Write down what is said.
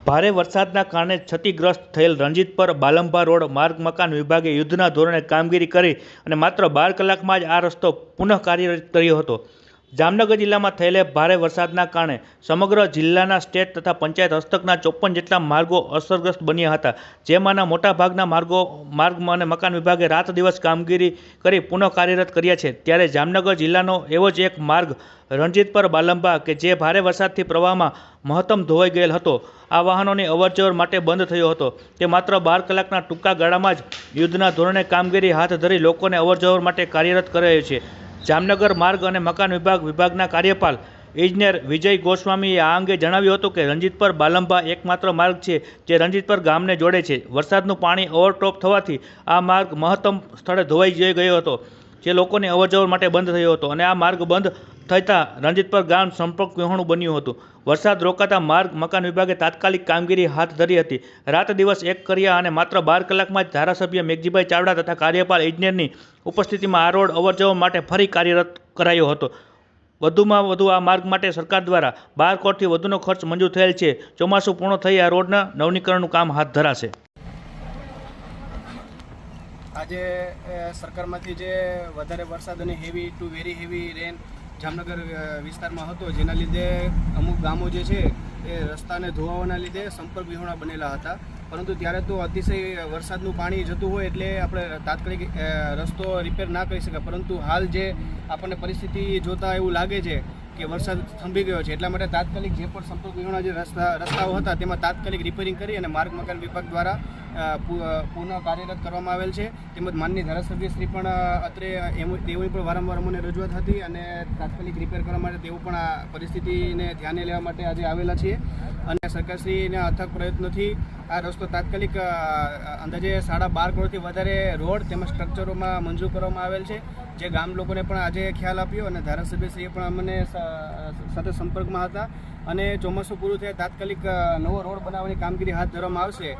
ભારે વરસાદના કારણે ક્ષતિગ્રસ્ત થયેલ રણજીતપર બાલંભા રોડ માર્ગ મકાન વિભાગે યુદ્ધના ધોરણે કામગીરી કરી અને માત્ર 12 કલાકમાં જ આ રસ્તો પુનઃ કાર્યરત કર્યો હતો। જામનગર જિલ્લામાં થયેલા ભારે વરસાદના કારણે સમગ્ર જિલ્લાના સ્ટેટ તથા પંચાયત હસ્તકના 54 જેટલા માર્ગો અસરગ્રસ્ત બન્યા હતા, જેમાંના મોટાભાગના માર્ગ અને મકાન વિભાગે રાત દિવસ કામગીરી કરી પુનઃ કાર્યરત કર્યા છે। ત્યારે જામનગર જિલ્લાનો એવો જ એક માર્ગ રણજીતપર બાલંભા કે જે ભારે વરસાદથી પ્રવાહમાં મહત્તમ ધોવાઈ ગયેલ હતો, આ વાહનોની અવરજવર માટે બંધ થયો હતો। તે માત્ર 12 કલાકના ટૂંકા ગાળામાં જ યુદ્ધના ધોરણે કામગીરી હાથ ધરી લોકોને અવરજવર માટે કાર્યરત કરાયો છે। જામનગર માર્ગ અને મકાન વિભાગના કાર્યપાલ ઇજનેર વિજય ગોસ્વામીએ આ અંગે જણાવ્યું હતું કે રણજીતપર બાલંભા એકમાત્ર માર્ગ છે જે રણજીતપર ગામને જોડે છે। વરસાદનું પાણી ઓવરટોપ થવાથી આ માર્ગ મહત્તમ સ્થળે ધોવાઈ ગયો હતો, જે લોકોની અવરજવર માટે બંધ થયો હતો અને આ માર્ગ બંધ થતાં રણજીતપર ગામ સંપર્ક વિહોણું બન્યું હતું। વરસાદ રોકાતા માર્ગ મકાન વિભાગે તાત્કાલિક કામગીરી હાથ ધરી હતી, રાત દિવસ એક કર્યા અને માત્ર 12 કલાકમાં જ ધારાસભ્ય મેઘજીભાઈ ચાવડા તથા કાર્યપાલ ઇજનેરની ઉપસ્થિતિમાં આ રોડ અવરજવર માટે ફરી કાર્યરત કરાયો હતો। વધુમાં વધુ આ માર્ગ માટે સરકાર દ્વારા 12 કરોડથી વધુનો ખર્ચ મંજૂર થયેલ છે। ચોમાસું પૂર્ણ થઈ આ રોડના નવીનીકરણનું કામ હાથ ધરાશે। આજે સરકારમાંથી જે વધારે વરસાદ અને heavy two very heavy rain Jamnagar વિસ્તારમાં હતો, જેના લીધે અમુક ગામો જે છે એ રસ્તાને ધોવાવાના લીધે સંપર્ક વિહોણા બનેલા હતા, પરંતુ ત્યારે તો અતિશય વરસાદનું પાણી જતું હોય એટલે આપણે તાત્કાલિક રસ્તો રિપેર ના કરી શકાય, પરંતુ હાલ જે આપણને પરિસ્થિતિ જોતાં એવું લાગે છે કે વરસાદ થંભી ગયો છે, એટલા માટે તાત્કાલિક જે પણ સંપર્ક વિહોણા જે રસ્તાઓ હતા તેમાં તાત્કાલિક રિપેરિંગ કરી અને માર્ગ મકાન વિભાગ દ્વારા પુનઃ કાર્યરત કરવામાં આવેલ છે। તેમજ માનનીય ધારાસભ્યશ્રી પણ અત્રે તેઓની પણ વારંવાર અમને રજૂઆત હતી અને તાત્કાલિક રિપેર કરવા માટે તેઓ પણ આ પરિસ્થિતિને ધ્યાને લેવા માટે આજે આવેલા છીએ અને સરકારશ્રીના અથક પ્રયત્નોથી આ રસ્તો તાત્કાલિક અંદાજે 12.5 કરોડથી વધારે રોડ તેમજ સ્ટ્રક્ચરોમાં મંજૂર કરવામાં આવેલ છે, જે ગામ લોકોને પણ આજે ખ્યાલ આપ્યો અને ધારાસભ્યશ્રીએ પણ અમને સાથે સંપર્કમાં હતા અને ચોમાસું પૂરું થાય તાત્કાલિક નવો રોડ બનાવવાની કામગીરી હાથ ધરવામાં આવશે।